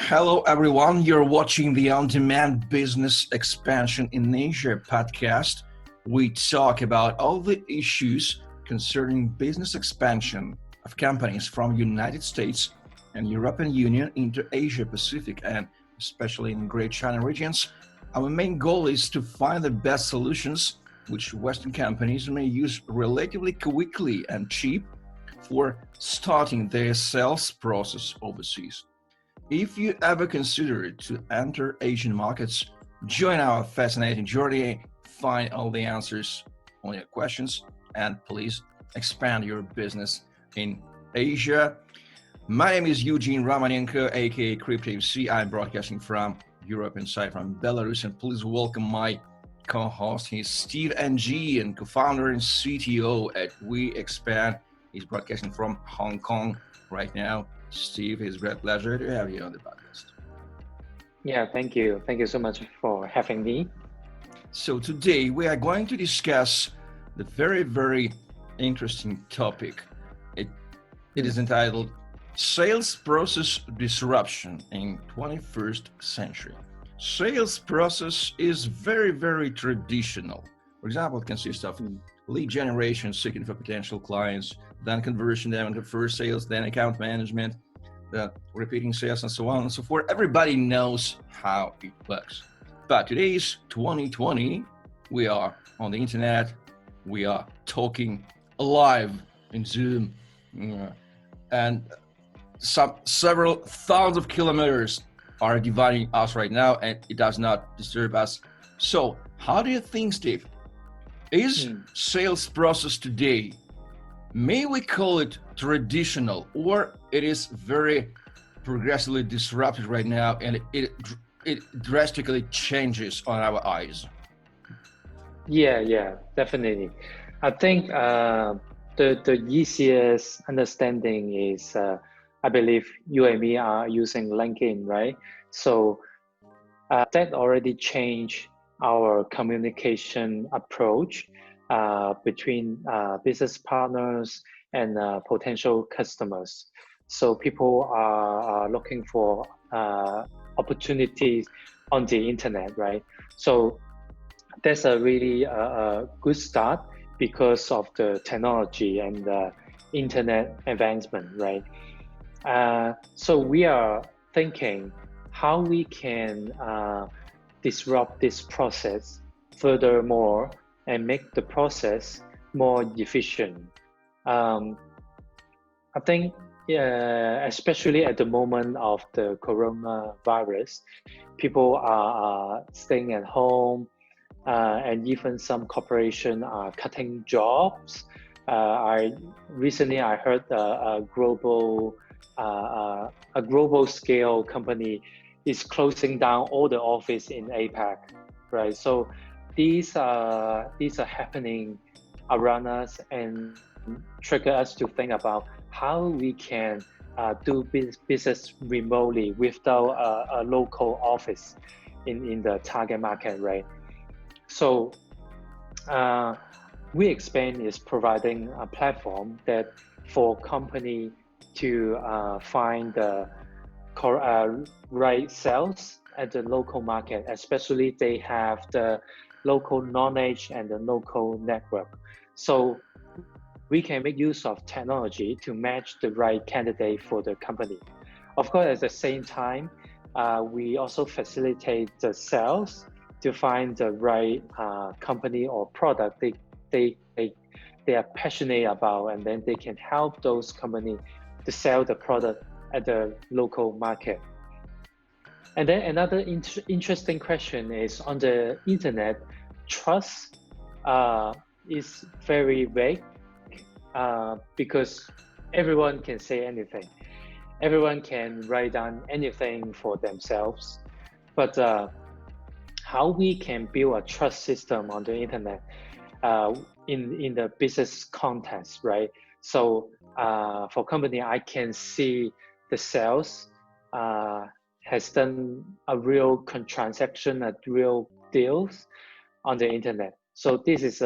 Hello, everyone. You're watching the On Demand Business Expansion in Asia podcast. We talk about all the issues concerning business expansion of companies from United States and European Union into Asia Pacific and especially in Great China regions. Our main goal is to find the best solutions which Western companies may use relatively quickly and cheap for starting their sales process overseas. If you ever consider to enter Asian markets, join our fascinating journey, find all the answers on your questions, and please expand your business in Asia. My name is Eugene Romanenko, aka CryptoEmcee. I'm broadcasting from Europe inside from Belarus, and please welcome my co-host. He's Steve NG and co-founder and CTO at WeExpand. He's broadcasting from Hong Kong right now. Steve, it's a great pleasure to have you on the podcast. Yeah, thank you. Thank you so much for having me. So today we are going to discuss the very interesting topic. It is entitled Sales Process Disruption in 21st Century. Sales process is very traditional. For example, it consists of lead generation, seeking for potential clients, then conversion them into first sales, then account management, repeating sales, and so on and so forth. Everybody knows how it works. But today is 2020. We are on the internet. We are talking live in Zoom, and several thousands of kilometers are dividing us right now, and it does not disturb us. So, how do you think, Steve? Is sales process today, may we call it traditional, or it is very progressively disrupted right now, and it drastically changes on our eyes? Yeah, definitely. I think the easiest understanding is, I believe you and me are using LinkedIn, right? So that already changed our communication approach between business partners and potential customers. So people are looking for opportunities on the internet, right? So that's a really good start because of the technology and the internet advancement, right? So we are thinking how we can disrupt this process furthermore and make the process more efficient. I think especially at the moment of the coronavirus, people are staying at home, and even some corporations are cutting jobs. I recently heard a global scale company is closing down all the office in APAC, right? So these are happening around us and trigger us to think about how we can do business remotely without a local office in the target market, right? So WeExpand is providing a platform that for company to find the right sales at the local market, especially they have the local knowledge and the local network. So we can make use of technology to match the right candidate for the company. Of course, at the same time, we also facilitate the sales to find the right company or product they are passionate about, and then they can help those companies to sell the product at the local market. And then another interesting question is, on the internet, trust is very vague because everyone can say anything. Everyone can write down anything for themselves. But how we can build a trust system on the internet in the business context, right? So for company, I can see the sales has done a real transaction, a real deals on the internet. So this is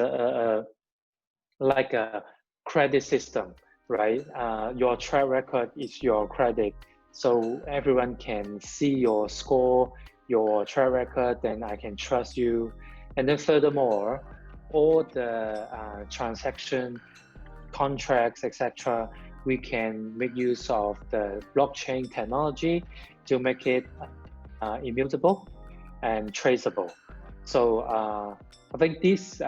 like a credit system, right? Your track record is your credit. so everyone can see your score, your track record, then I can trust you. And then furthermore, all the transaction, contracts, etc., we can make use of the blockchain technology to make it immutable and traceable. So I think this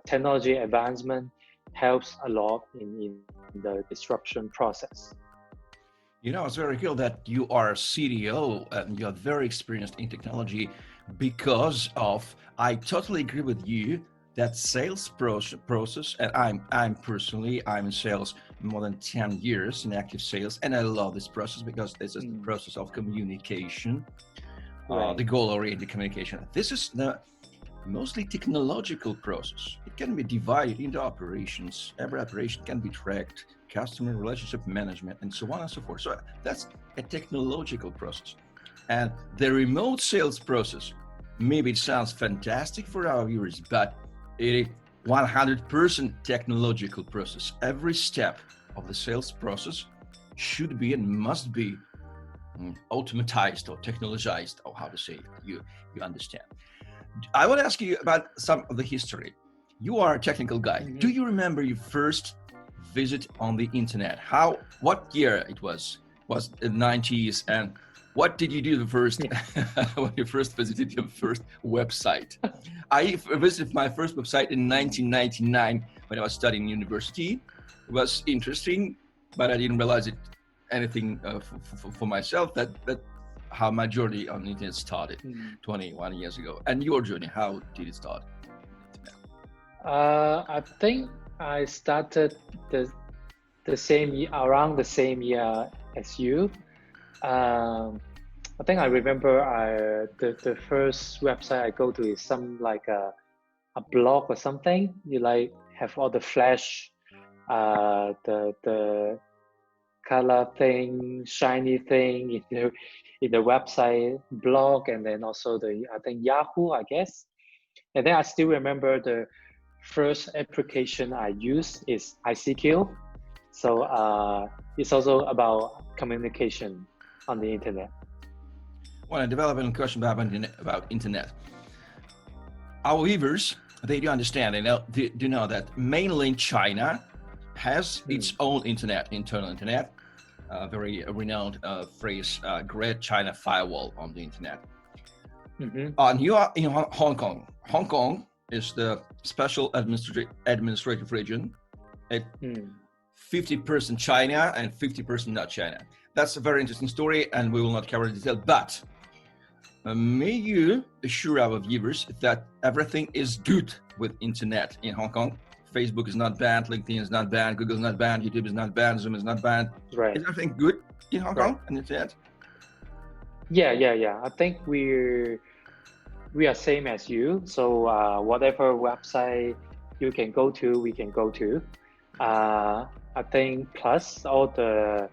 technology advancement helps a lot in the disruption process. You know, it's very cool that you are a CDO and you're very experienced in technology because of, I totally agree with you that sales process, and I'm personally, I'm in sales more than 10 years in active sales, and I love this process because this is the process of communication, the goal-oriented communication. This is the mostly technological process. It can be divided into operations. Every operation can be tracked, customer relationship management, and so on and so forth. So that's a technological process. And the remote sales process, maybe it sounds fantastic for our viewers, but it is 100% technological process. Every step of the sales process should be and must be automatized or technologized, or how to say it, you understand. I want to ask you about some of the history. You are a technical guy. Mm-hmm. Do you remember your first visit on the internet? What year it was? Was it the 90s? And what did you do the first when you first visited your first website? I visited my first website in 1999 when I was studying university. It was interesting, but I didn't realize anything for myself. That how my journey on the internet started 21 years ago. And your journey, how did it start? I think I started the same year, around the same year as you. I think I remember the first website I go to is some like a blog or something. You like have all the flash, the color thing, shiny thing in the website blog, and then also I think Yahoo, I guess. And then I still remember the first application I used is ICQ. So it's also about communication on the internet. Well, a development question about internet. Our viewers, they do understand, they do know that mainland China has its own internet, internal internet, very renowned phrase, Great China Firewall on the internet. And you are in Hong Kong. Hong Kong is the special administrative region. 50% China and 50% not China. That's a very interesting story, and we will not cover the detail, but may you assure our viewers that everything is good with internet in Hong Kong. Facebook is not banned, LinkedIn is not banned, Google is not banned, YouTube is not banned, Zoom is not banned. Right. Is everything good in Hong Kong and internet? Yeah. I think we are same as you. So whatever website you can go to, we can go to. I think plus all the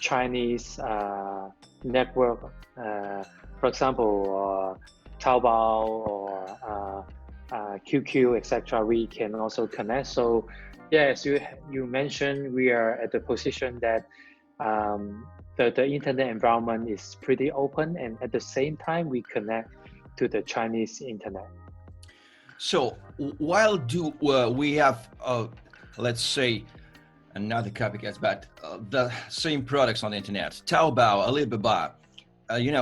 Chinese network, for example, Taobao or QQ, etc., we can also connect. So yeah, as you mentioned, we are at the position that the internet environment is pretty open, and at the same time we connect to the Chinese internet. So while we have let's say another copycats, but the same products on the internet, Taobao, Alibaba,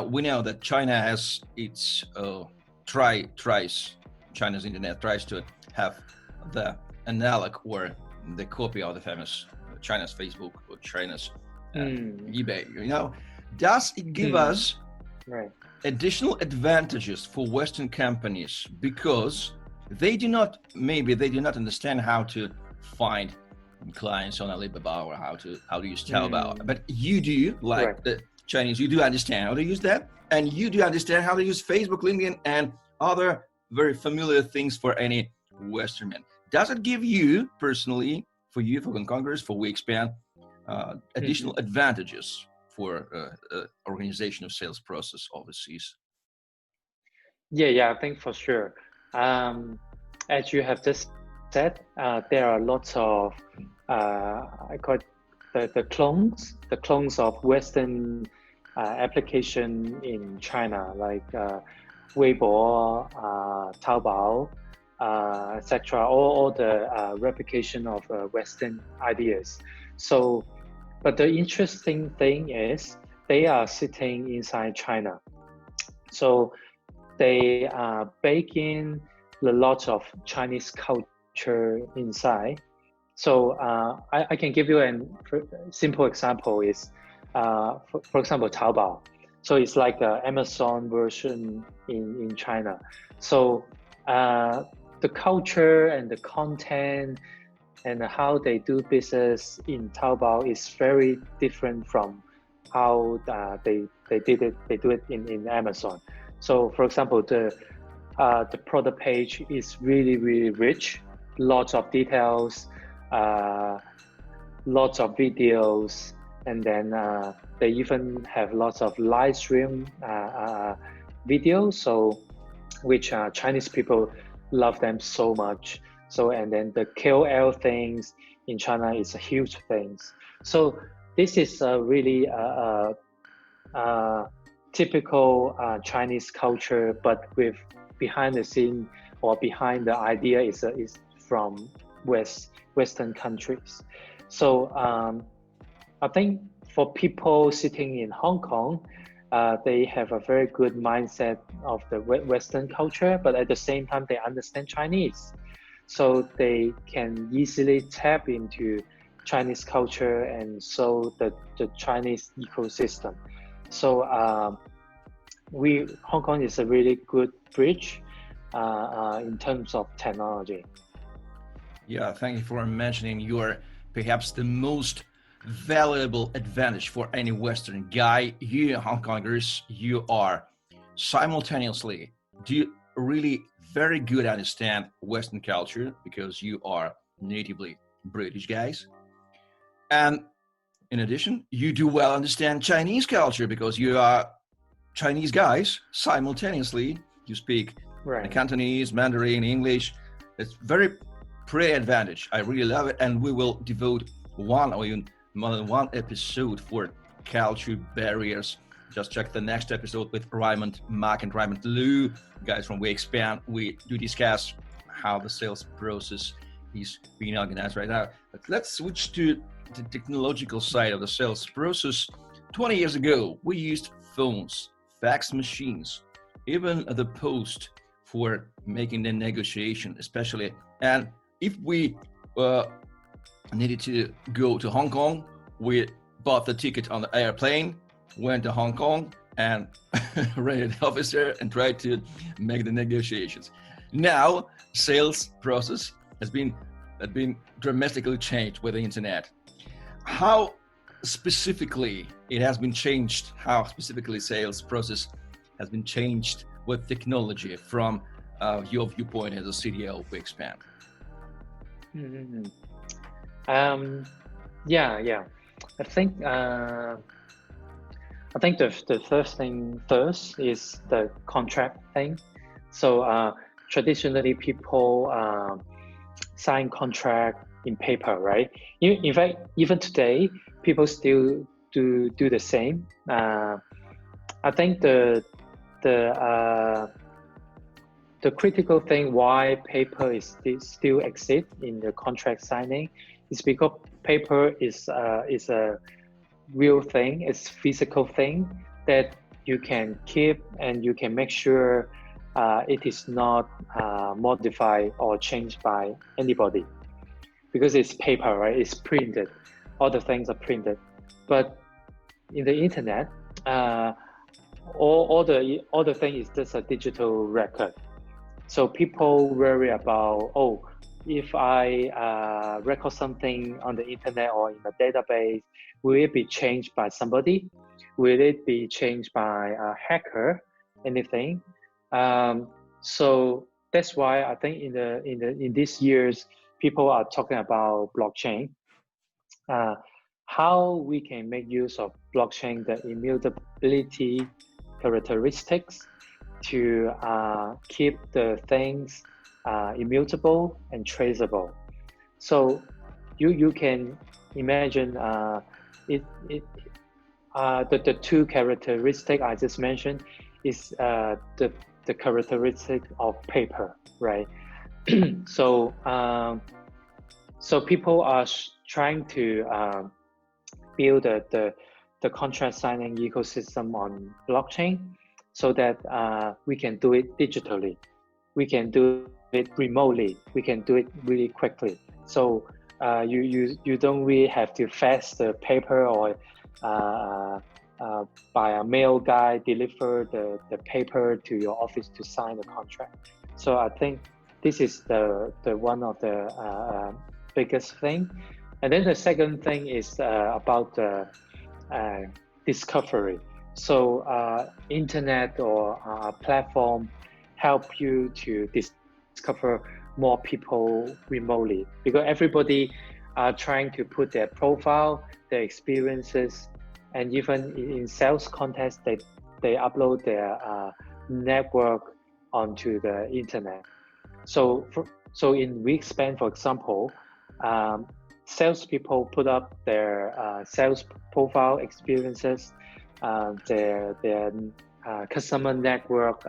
we know that China has its China's internet tries to have the analog or the copy of the famous China's Facebook or China's eBay. Does it give us additional advantages for Western companies because they do not understand how to find clients on Alibaba or how to use Taobao, but you do, like the Chinese, you do understand how to use that, and you do understand how to use Facebook, LinkedIn, and other very familiar things for any Western man. Does it give you personally, for Hong Kongers, for WeExpand, additional advantages for organization of sales process overseas? Yeah, I think for sure. As you have just said, there are lots of I call it the clones of Western application in China, like Weibo, Taobao, etc. All the replication of Western ideas. So, but the interesting thing is they are sitting inside China. So they bake in a lot of Chinese culture inside. So I can give you a simple example is, for example, Taobao. So it's like an Amazon version in China. So the culture and the content and how they do business in Taobao is very different from how they do it in Amazon. So for example, the product page is really rich, lots of details, lots of videos, and then they even have lots of live stream videos, so which Chinese people love them so much. So, and then the KOL things in China is a huge thing. So this is really typical Chinese culture, but with behind the scene or behind the idea is from Western countries. So I think for people sitting in Hong Kong, they have a very good mindset of the Western culture, but at the same time, they understand Chinese. So they can easily tap into Chinese culture and so the Chinese ecosystem. So Hong Kong is a really good bridge in terms of technology. Yeah, thank you for mentioning your perhaps the most valuable advantage for any Western guy. You Hong Kongers, you are simultaneously really very good at understand Western culture because you are natively British guys. And in addition, you do well understand Chinese culture because you are Chinese guys simultaneously. You speak Cantonese, Mandarin, English. It's very pretty advantage. I really love it. And we will devote one or even more than one episode for culture barriers. Just check the next episode with Raymond Mark and Raymond Liu, guys from WeExpand. We do discuss how the sales process is being organized right now. But let's switch to the technological side of the sales process. 20 years ago, we used phones, fax machines, even the post for making the negotiation, especially. And if we needed to go to Hong Kong, we bought the ticket on the airplane, went to Hong Kong and rented the officer and tried to make the negotiations. Now, sales process has been dramatically changed with the internet. How specifically it has been changed, how specifically sales process has been changed with technology from your viewpoint as a CDO of WeExpand? Yeah. I think the first thing first is the contract thing. So traditionally people sign contract in paper, right? In fact, even today, people still do the same. I think the critical thing why paper is still exists in the contract signing is because paper is a real thing, it's physical thing that you can keep and you can make sure it is not modified or changed by anybody because it's paper, right? It's printed. All the things are printed. But in the internet, all the thing is just a digital record. So people worry about, if I record something on the internet or in a database, will it be changed by somebody? Will it be changed by a hacker? Anything? So that's why I think in these years, people are talking about blockchain. How we can make use of blockchain, the immutability characteristics to keep the things immutable and traceable. So you can imagine it, it the two characteristic I just mentioned is the characteristic of paper, right? So so people are trying to build the contract signing ecosystem on blockchain, so that we can do it digitally, we can do it remotely, we can do it really quickly. So you don't really have to fax the paper or by a mail guy deliver the paper to your office to sign the contract. So I think this is the one of the biggest thing. And then the second thing is about the discovery. So internet or platform help you to discover more people remotely, because everybody are trying to put their profile, their experiences, and even in sales context, they upload their network onto the internet. So in WeExpand, for example, salespeople put up their sales profile experiences, their customer network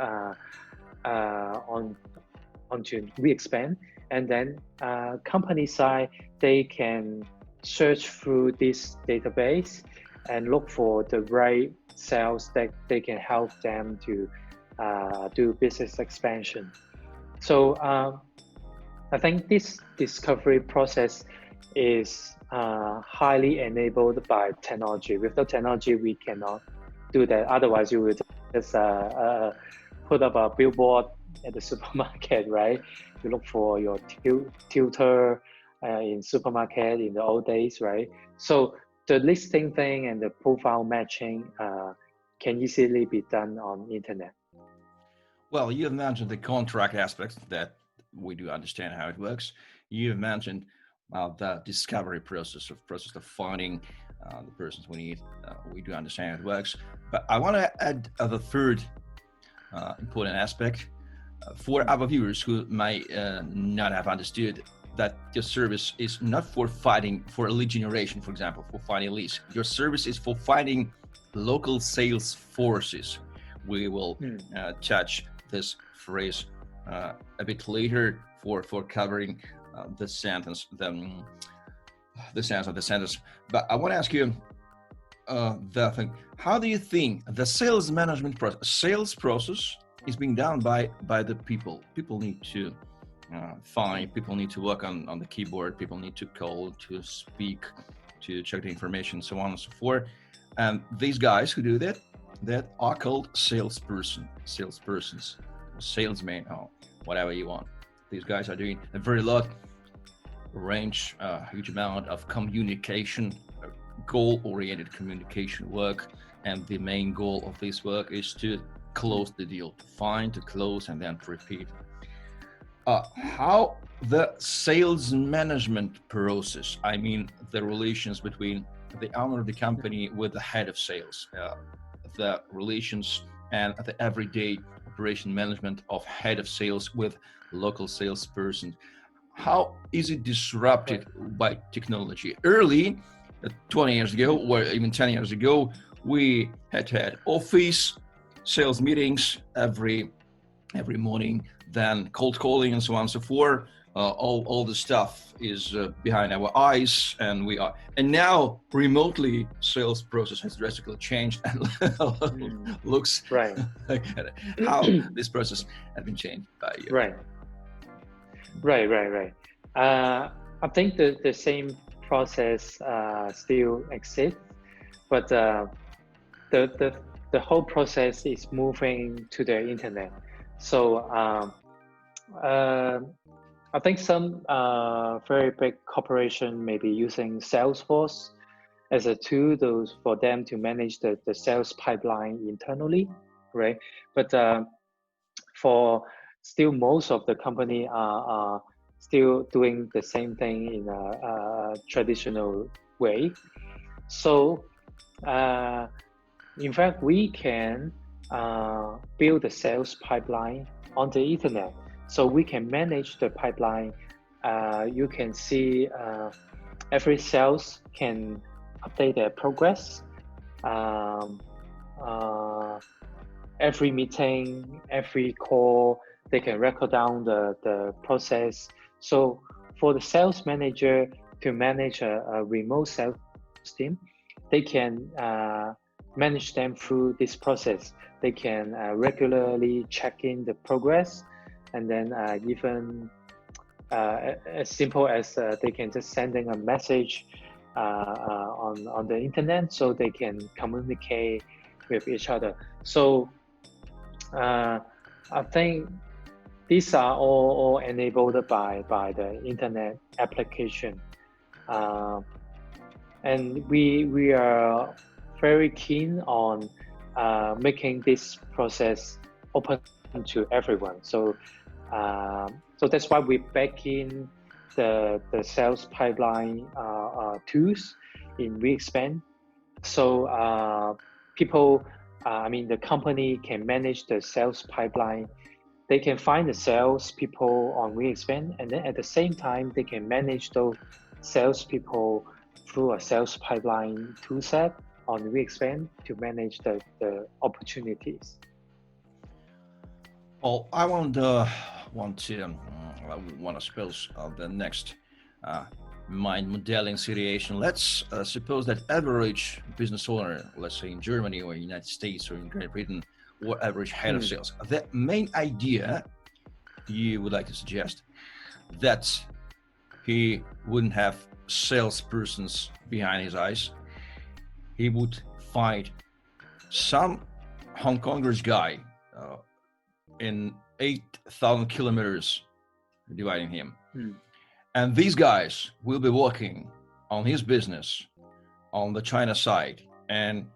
onto WeExpand, and then company side, they can search through this database and look for the right sales that they can help them to do business expansion. So I think this discovery process is highly enabled by technology. Without technology, we cannot do that. Otherwise, you would just put up a billboard at the supermarket, right? You look for your tutor in supermarket in the old days, right? So the listing thing and the profile matching can easily be done on internet. Well, you have mentioned the contract aspects that we do understand how it works. You have mentioned the discovery process of finding the persons we need. We do understand how it works, but I want to add the third important aspect for our viewers who might not have understood that your service is not for finding for lead generation, for example, for finding leads. Your service is for finding local sales forces. We will touch this phrase a bit later for covering the sentence, the sense of the sentence. But I want to ask you the thing: how do you think the sales management sales process is being done by the people? People need to find, people need to work on the keyboard, people need to call, to speak, to check the information, so on and so forth. And these guys who do that are called salespersons, or salesmen, or whatever you want. These guys are doing a very lot range, huge amount of communication, goal-oriented communication work, and the main goal of this work is to close the deal, to find, to close, and then to repeat. How the sales management process, I mean the relations between the owner of the company with the head of sales, the relations and the everyday operation management of head of sales with local salesperson, how is it disrupted by technology? Early, 20 years ago, or even 10 years ago, we had office sales meetings every morning, then cold calling and so on and so forth. All the stuff is behind our eyes, and now remotely sales process has drastically changed and looks right. how this process has been changed by you. Right. I think the same process still exists, but the whole process is moving to the internet. So I think some very big corporation may be using Salesforce as a tool for them to manage the sales pipeline internally, right? But for still most of the company are still doing the same thing in a traditional way. So in fact, we can build the sales pipeline on the internet. So we can manage the pipeline. You can see every sales can update their progress. Um, every meeting, every call, they can record down the process. So for the sales manager to manage a remote sales team, they can manage them through this process. They can regularly check in the progress, and then even as simple as they can just sending a message on the internet, so they can communicate with each other. So I think these are all enabled by the internet application, and we are very keen on making this process open to everyone. So so that's why we back in the sales pipeline tools in WeExpand. So people, I mean, the company can manage the sales pipeline. They can find the sales people on WeExpand, and then at the same time, they can manage those sales people through a sales pipeline toolset on WeExpand to manage the opportunities. Well, I want to suppose the next mind modeling situation. Let's suppose that average business owner, let's say in Germany or United States or in Great Britain, or average head of sales, the main idea you would like to suggest that he wouldn't have salespersons behind his eyes. He would find some Hong Kongers guy in 8,000 kilometers dividing him. And these guys will be working on his business on the China side. And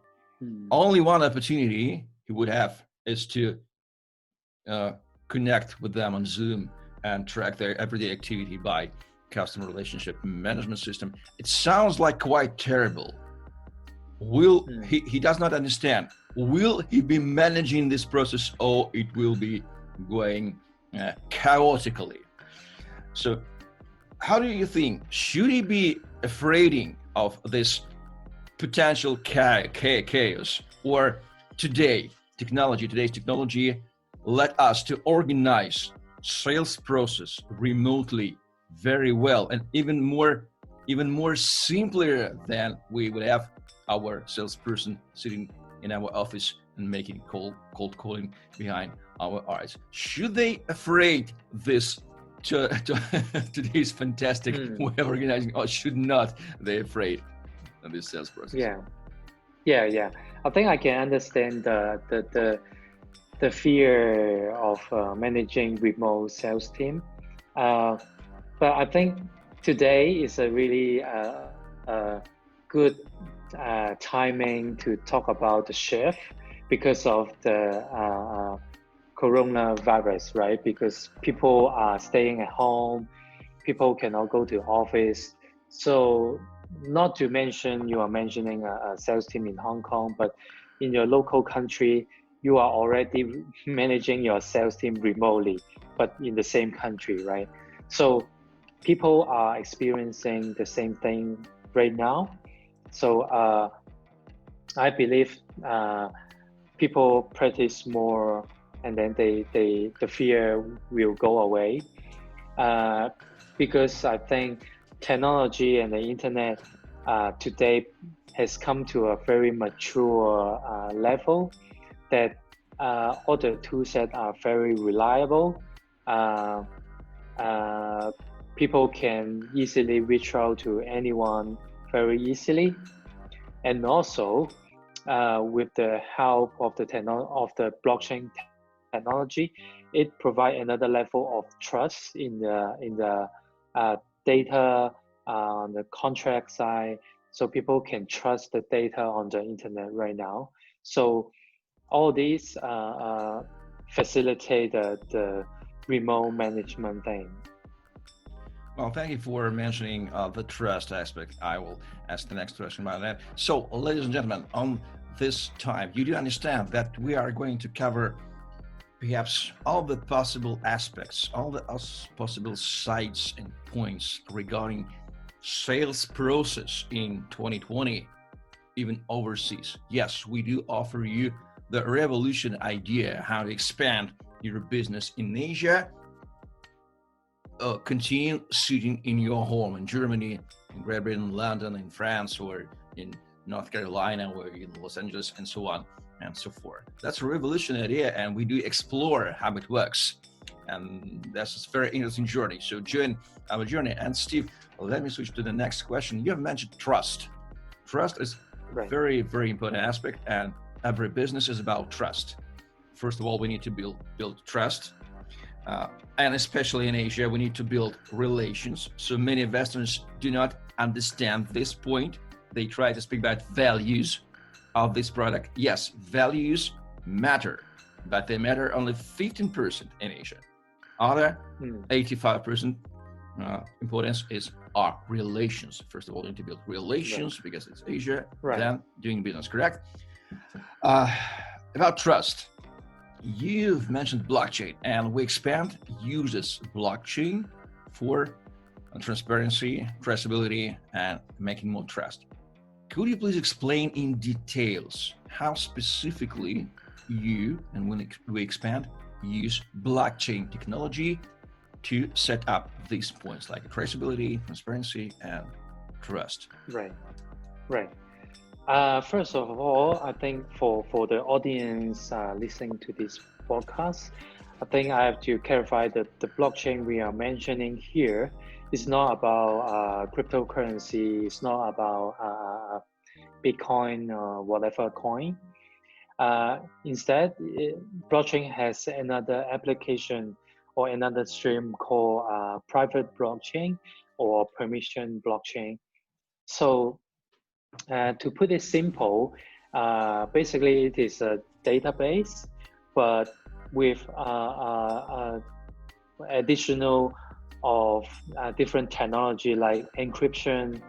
only one opportunity he would have is to connect with them on Zoom and track their everyday activity by customer relationship management system. It sounds like quite terrible. He does not understand. Will he be managing this process, or it will be going chaotically? So how do you think, should he be afraid of this potential chaos, or today's technology let us to organize sales process remotely very well, and even more simpler than we would have our salesperson sitting in our office and making cold calling behind our eyes? Should they afraid this to today's fantastic way of organizing, or should not they afraid of this sales process? Yeah. I think I can understand the fear of managing remote sales team, but I think today is a really good timing to talk about the shift because of the coronavirus, right? Because people are staying at home, people cannot go to office. So not to mention, you are mentioning a sales team in Hong Kong, but in your local country, you are already managing your sales team remotely, but in the same country, right? So people are experiencing the same thing right now. So I believe people practice more, and then the fear will go away, because I think technology and the internet today has come to a very mature level that all the tools that are very reliable. People can easily reach out to anyone very easily, and also with the help of the blockchain technology, it provides another level of trust in the data on the contract side, so people can trust the data on the internet right now. So all these facilitate the remote management thing. Well, thank you for mentioning the trust aspect. I will ask the next question about that. So, ladies and gentlemen, on this time, you do understand that we are going to cover perhaps all the possible aspects, all the possible sides and points regarding sales process in 2020, even overseas. Yes, we do offer you the revolution idea how to expand your business in Asia. Continue sitting in your home in Germany, in Great Britain, London, in France, or in North Carolina, or in Los Angeles, and so on and so forth. That's a revolutionary idea, and we do explore how it works. And that's a very interesting journey. So join our journey. And Steve, let me switch to the next question. You have mentioned trust. Trust is a very, very important aspect, and every business is about trust. First of all, we need to build trust. And especially in Asia, we need to build relations. So many investors do not understand this point. They try to speak about values of this product. Yes, values matter, but they matter only 15% in Asia. Other 85% importance is our relations. First of all, we need to build relations because it's Asia, then doing business, correct? About trust. You've mentioned blockchain, and WeExpand uses blockchain for transparency, traceability, and making more trust. Could you please explain in details how specifically you and WeExpand use blockchain technology to set up these points like traceability, transparency, and trust? Right. First of all, I think for the audience listening to this podcast, I think I have to clarify that the blockchain we are mentioning here is not about cryptocurrency. It's not about Bitcoin or whatever coin. Instead, blockchain has another application or another stream called private blockchain or permission blockchain. So to put it simple, basically it is a database, but with additional of different technology like encryption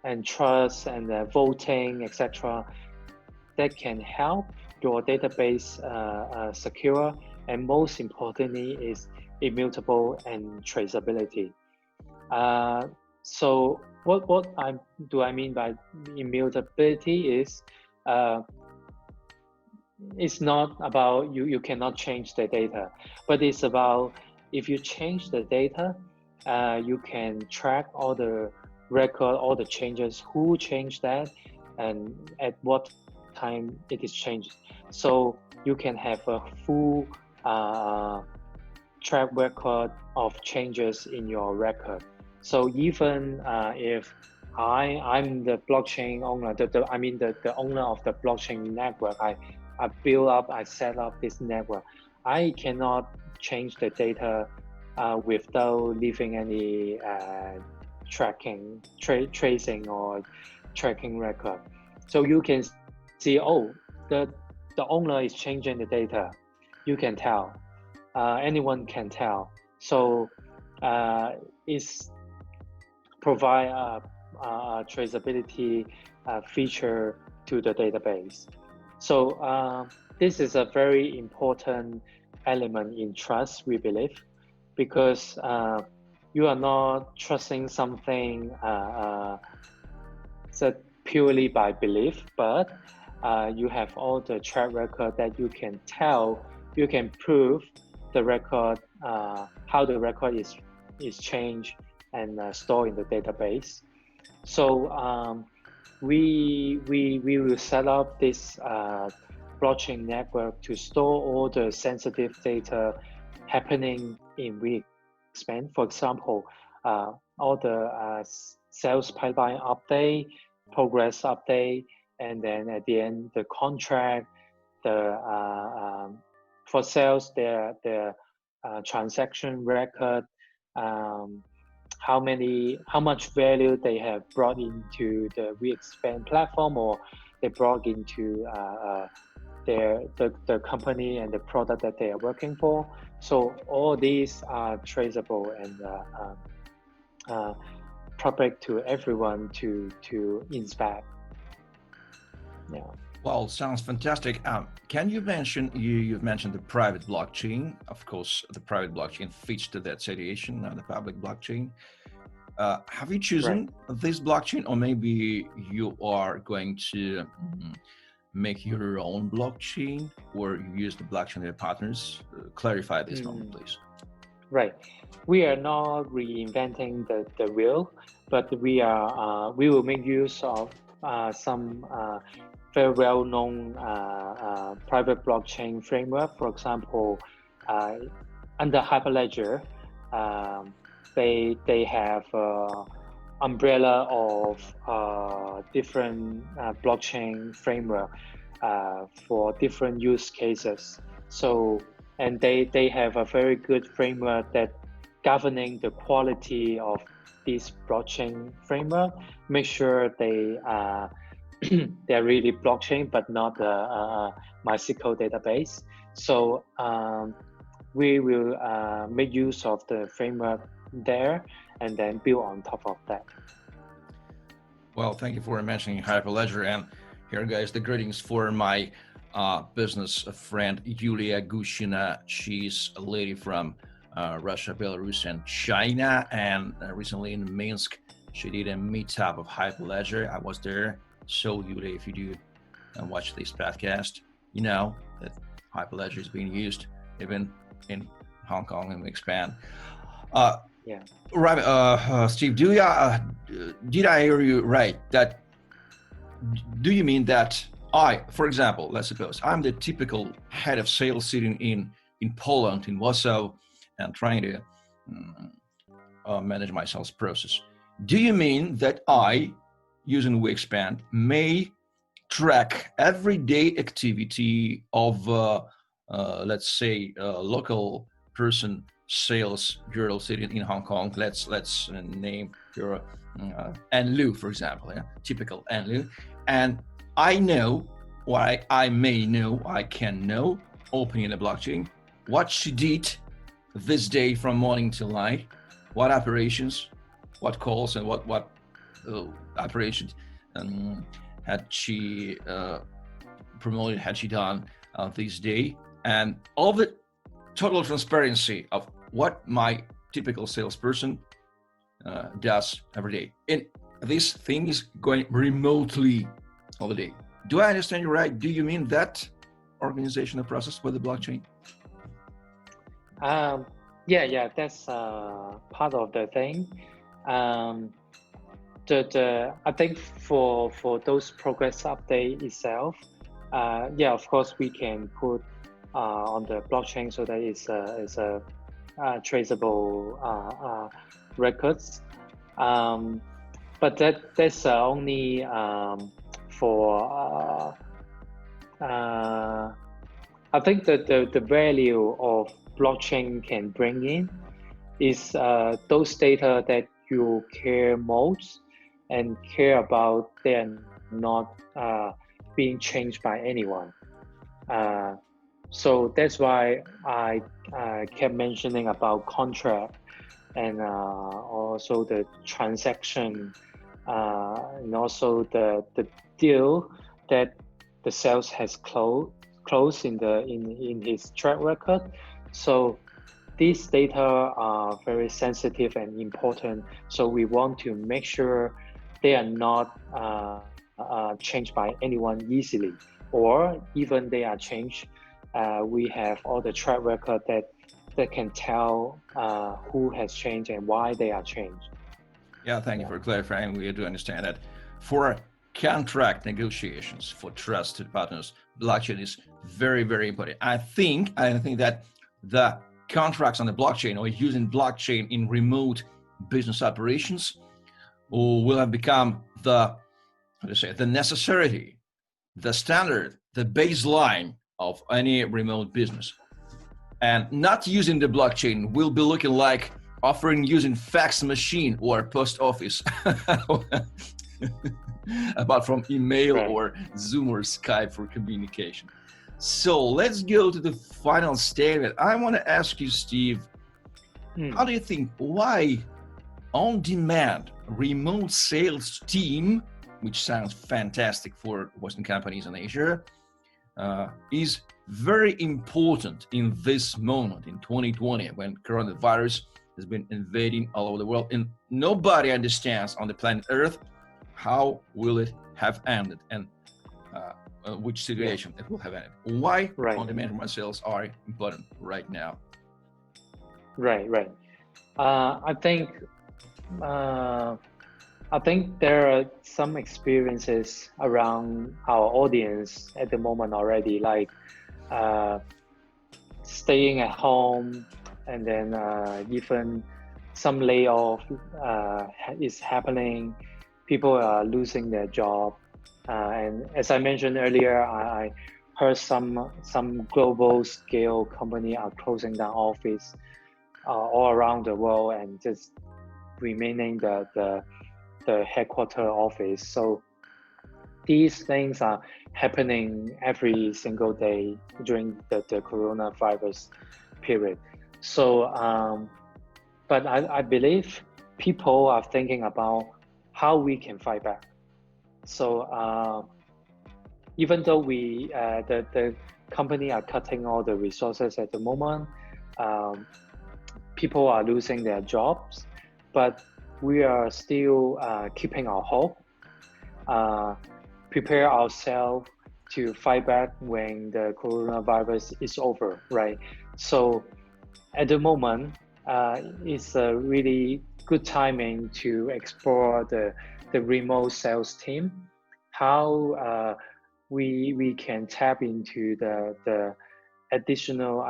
and trust and voting, etc. that can help your database secure, and most importantly is immutable and traceability. So what do I mean by immutability is it's not about you cannot change the data, but it's about if you change the data, you can track all the record, all the changes, who changed that, and at what time it is changed. So you can have a full track record of changes in your record. So even if I'm the blockchain owner, the owner of the blockchain network, I set up this network, I cannot change the data without leaving any tracing or tracking record. So you can see, oh, the owner is changing the data. You can tell. Anyone can tell. So it's provide a traceability feature to the database. So this is a very important element in trust, we believe, because you are not trusting something purely by belief, but you have all the track record that you can tell, you can prove the record, how the record is changed and stored in the database. So we will set up this blockchain network to store all the sensitive data happening in WeExpand. For example, all the sales pipeline update, progress update, and then at the end the contract, for sales their transaction record, how much value they have brought into the WeExpand platform, or they brought into the company and the product that they are working for. So all these are traceable and public to everyone to inspect. Yeah. Well, sounds fantastic. Can you mention, you've mentioned the private blockchain. Of course, the private blockchain fits to that situation, the public blockchain. Have you Right. chosen this blockchain, or maybe you are going to make your own blockchain, or you use the blockchain of your partners? Clarify this moment, please. Right. We are not reinventing the wheel, but we will make use of some very well-known private blockchain framework. For example, under Hyperledger, they have umbrella of different blockchain framework for different use cases. So, and they have a very good framework that governing the quality of this blockchain framework. Make sure they they're really blockchain, but not a MySQL database. So we will make use of the framework there and then build on top of that. Well, thank you for mentioning Hyperledger. And here, guys, the greetings for my business friend Yulia Gushina. She's a lady from Russia, Belarus, and China. And recently in Minsk, she did a meetup of Hyperledger. I was there. So, Yulia, if you do watch this podcast, you know that Hyperledger is being used even in Hong Kong and WeExpand. Yeah. Right, Steve, did I hear you right? Do you mean that for example, let's suppose I'm the typical head of sales sitting in Poland, in Warsaw, and trying to manage my sales process. Do you mean that I, using WeExpand, may track everyday activity of, let's say, local person, sales girl sitting in Hong Kong? Let's name your Anlu, for example, typical Anlu, and I know, or I may know, I can know, opening the blockchain, what she did this day from morning till night, what operations, what calls, and what operations had she promoted, had she done this day, and all the total transparency of what my typical salesperson does every day. And this thing is going remotely all the day. Do I understand you right? Do you mean that organizational process with the blockchain? Yeah, that's part of the thing. I think for those progress update itself, yeah, of course we can put on the blockchain so that it's a traceable records. But that's only for I think that the value of blockchain can bring in is those data that you care most and care about, they're not being changed by anyone. So that's why I kept mentioning about contract and also the transaction and also the deal that the sales has closed in his track record. So these data are very sensitive and important. So we want to make sure they are not changed by anyone easily, or even they are changed. We have all the track record that can tell who has changed and why they are changed. Yeah, thank you for clarifying. We do understand that for contract negotiations, for trusted partners, blockchain is very, very important. I think that the contracts on the blockchain, or using blockchain in remote business operations, will have become the necessity, the standard, the baseline of any remote business. And not using the blockchain will be looking like offering using fax machine or post office, apart from email or Zoom or Skype for communication. So let's go to the final statement. I want to ask you, Steve, how do you think, why on-demand remote sales team which sounds fantastic for Western companies in Asia, is very important in this moment in 2020 when coronavirus has been invading all over the world and nobody understands on the planet Earth how will it have ended and which situation it will have ended. Why on-demand remote sales are important right now? Right. I think there are some experiences around our audience at the moment already, like staying at home, and then even some layoff is happening. People are losing their job, and as I mentioned earlier, I heard some global scale company are closing down office all around the world and just remaining the headquarter office. So these things are happening every single day during the coronavirus period. So, but I believe people are thinking about how we can fight back. So even though the company are cutting all the resources at the moment, people are losing their jobs, but we are still keeping our hope, prepare ourselves to fight back when the coronavirus is over, right? So at the moment, it's a really good timing to explore the remote sales team, how we can tap into the additional,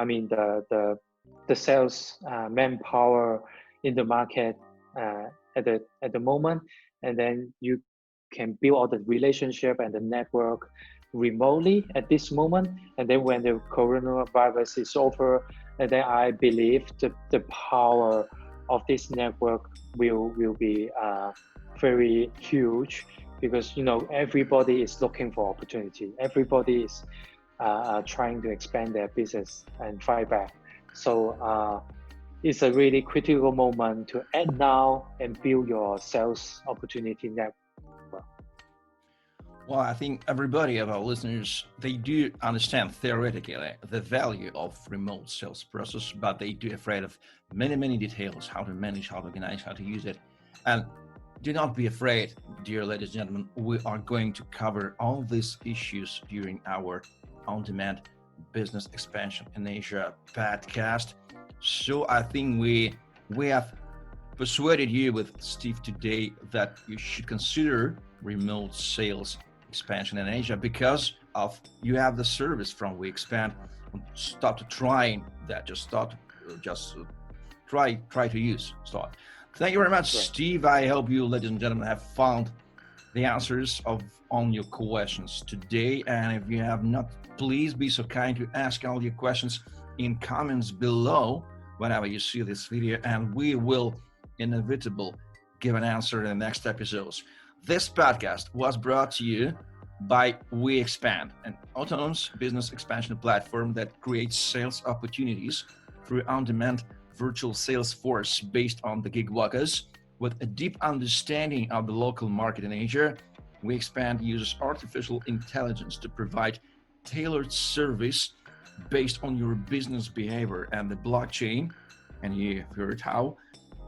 the sales manpower in the market at the moment, and then you can build all the relationship and the network remotely at this moment, and then when the coronavirus is over, and then I believe the power of this network will be very huge, because everybody is looking for opportunity, everybody is trying to expand their business and fight back. So it's a really critical moment to act now and build your sales opportunity network. Well, I think everybody of our listeners, they do understand theoretically the value of remote sales process, but they do afraid of many details, how to manage, how to organize, how to use it. And do not be afraid, dear ladies and gentlemen, we are going to cover all these issues during our on-demand business expansion in Asia podcast. So I think we have persuaded you with Steve today that you should consider remote sales expansion in Asia because of you have the service from WeExpand. Start to trying that. Just try to use. Start. Thank you very much, Steve. I hope you, ladies and gentlemen, have found the answers on your questions today. And if you have not, please be so kind to ask all your questions in comments below whenever you see this video, and we will inevitably give an answer in the next episodes. This podcast was brought to you by WeExpand, an autonomous business expansion platform that creates sales opportunities through on-demand virtual sales force based on the gig workers. With a deep understanding of the local market in Asia, WeExpand uses artificial intelligence to provide tailored service based on your business behavior and the blockchain, and you heard how,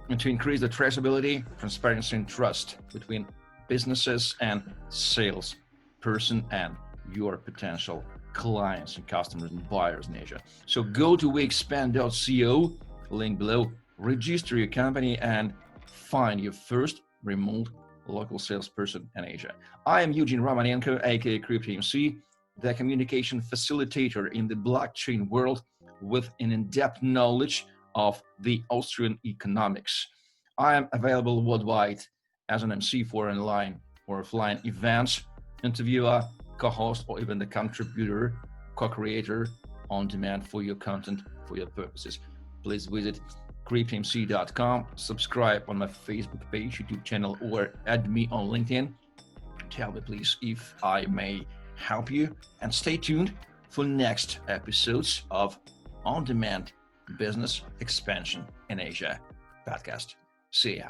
and to increase the traceability, transparency, and trust between businesses and sales person and your potential clients and customers and buyers in Asia. So go to weexpand.co, link below, register your company and find your first remote local salesperson in Asia. I am Eugene Romanenko, aka CryptoEmcee, the communication facilitator in the blockchain world with an in-depth knowledge of the Austrian economics. I am available worldwide as an MC for online or offline events, interviewer, co-host, or even the contributor, co-creator on demand for your content, for your purposes. Please visit CryptoEmcee.com, subscribe on my Facebook page, YouTube channel, or add me on LinkedIn. Tell me please if I may help you, and stay tuned for next episodes of On Demand Business Expansion in Asia podcast. See ya.